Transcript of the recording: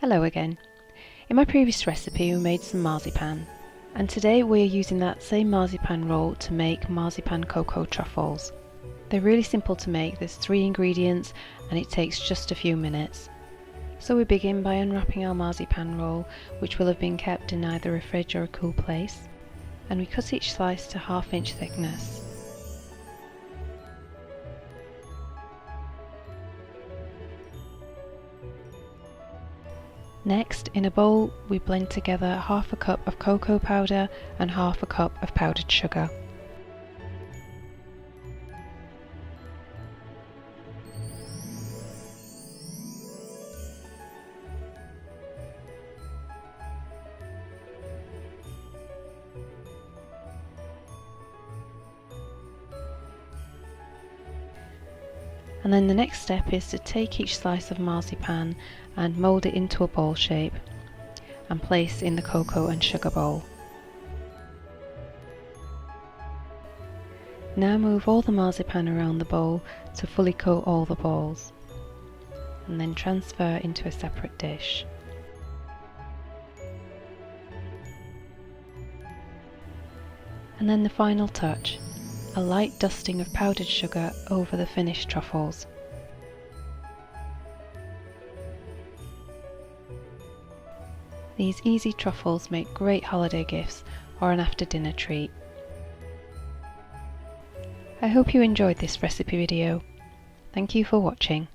Hello again. In my previous recipe we made some marzipan, and today we are using that same marzipan roll to make marzipan cocoa truffles. They're really simple to make, there's 3 ingredients and it takes just a few minutes. So we begin by unwrapping our marzipan roll, which will have been kept in either a fridge or a cool place, and we cut each slice to 1/2 inch thickness. Next, in a bowl, we blend together 1/2 cup of cocoa powder and 1/2 cup of powdered sugar. And then the next step is to take each slice of marzipan and mould it into a ball shape and place in the cocoa and sugar bowl. Now move all the marzipan around the bowl to fully coat all the balls, and then transfer into a separate dish. And then the final touch, a light dusting of powdered sugar over the finished truffles. These easy truffles make great holiday gifts or an after dinner treat. I hope you enjoyed this recipe video. Thank you for watching.